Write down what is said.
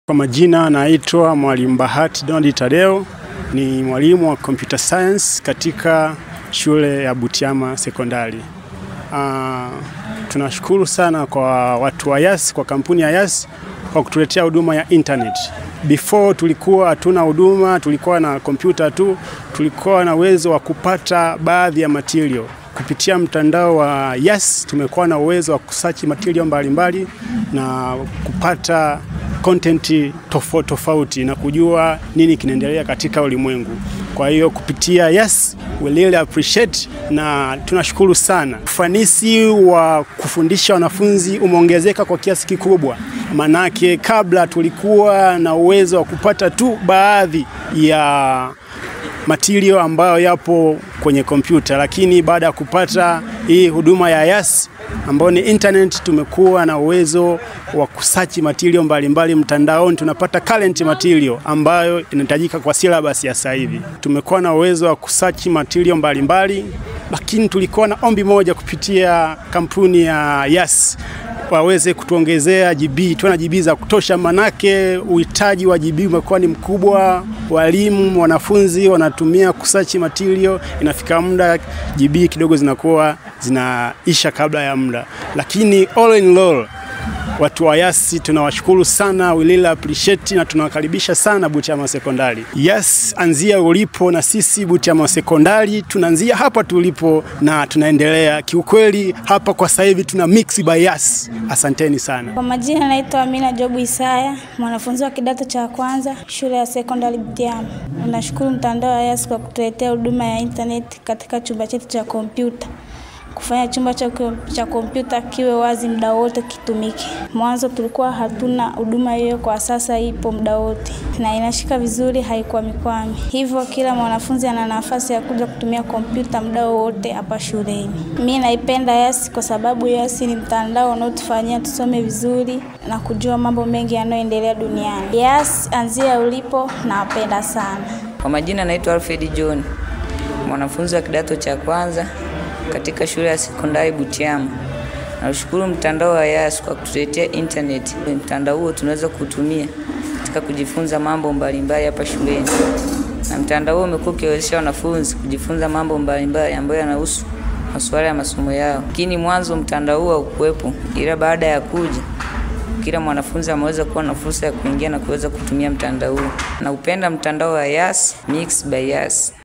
Kwa majina naitwa Mwalimu Bahati Donald Tadeo, ni mwalimu wa computer science katika shule ya Butiama Sekondari. Tunashukuru sana kwa watu wa Yas, kwa kampuni ya Yas kwa kutuletea huduma ya internet. Before tulikuwa hatuna huduma, tulikuwa na kompyuta tu, tulikuwa na uwezo wa kupata baadhi ya material. Kupitia mtandao wa Yas tumekuwa na uwezo wa kusearch material mbalimbali na kupata content tofauti na kujua nini kinaendelea katika ulimwengu. Kwa hiyo kupitia Yas we really appreciate na tunashukuru sana. Ufanisi wa kufundisha wanafunzi umeongezeka kwa kiasi kikubwa. Manake kabla tulikuwa na uwezo wa kupata tu baadhi ya material ambayo yapo kwenye kompyuta, lakini baada ya kupata hii huduma ya Yas ambayo ni internet, tumekuwa na uwezo wa kusearch material mbalimbali mtandaoni. Tunapata current material ambayo inahitajika kwa syllabus ya sasa hivi. Tumekuwa na uwezo wa kusearch material mbalimbali, lakini tulikuwa na ombi moja kupitia kampuni ya Yas waweze kutuongezea GB, tuwe na GB za kutosha, manake uhitaji wa GB umekuwa ni mkubwa. Walimu, wanafunzi wanatumia kusearch material, inafika muda GB kidogo zinakuwa zinaisha kabla ya muda. Lakini all in all, watu wa Yas tunawashukuru sana, we really appreciate na tunawakaribisha sana Butiama Sekondari. Yas, anzia ulipo na sisi Butiama Sekondari tunaanzia hapa tulipo na tunaendelea. Kiukweli hapa kwa sasa hivi tuna mix by Yas. Asanteni sana. Kwa majina naitwa Amina Jobu Isaya, mwanafunzi wa kidato cha kwanza shule ya sekondari Butiama. Tunashukuru mtandao wa Yas kwa kutuletea huduma ya internet katika chumba chetu cha kompyuta, kufanya chumba cha kompyuta kiwe wazi muda wote kitumike. Mwanzo tulikuwa hatuna huduma hiyo, kwa sasa ipo muda wote na inashika vizuri, haikwami. Hivyo kila mwanafunzi ana nafasi ya kuja kutumia kompyuta muda wote hapa shuleni. Mimi naipenda Yas kwa sababu Yas ni mtandao unaotufanyia tusome vizuri na kujua mambo mengi yanayoendelea duniani. Yas, anzia ulipo, napenda sana. Kwa majina naitwa Alfred John, mwanafunzi wa kidato cha kwanza katika shule ya sekondari Butiama. Nashukuru mtandao wa Yas kwa kutuletea internet. Mtandao huo tunaweza kutumia katika kujifunza mambo mbalimbali hapa shuleni. Na mtandao huo umekuwa ukiwezesha wanafunzi kujifunza mambo mbalimbali ambayo yanahusu masuala ya masomo yao. Lakini mwanzo mtandao huo haukuwepo, ila baada ya kuja kila mwanafunzi ameweza kuwa na fursa ya kuingia na kuweza kutumia mtandao huo. Na upenda mtandao wa Yas, mix by Yas.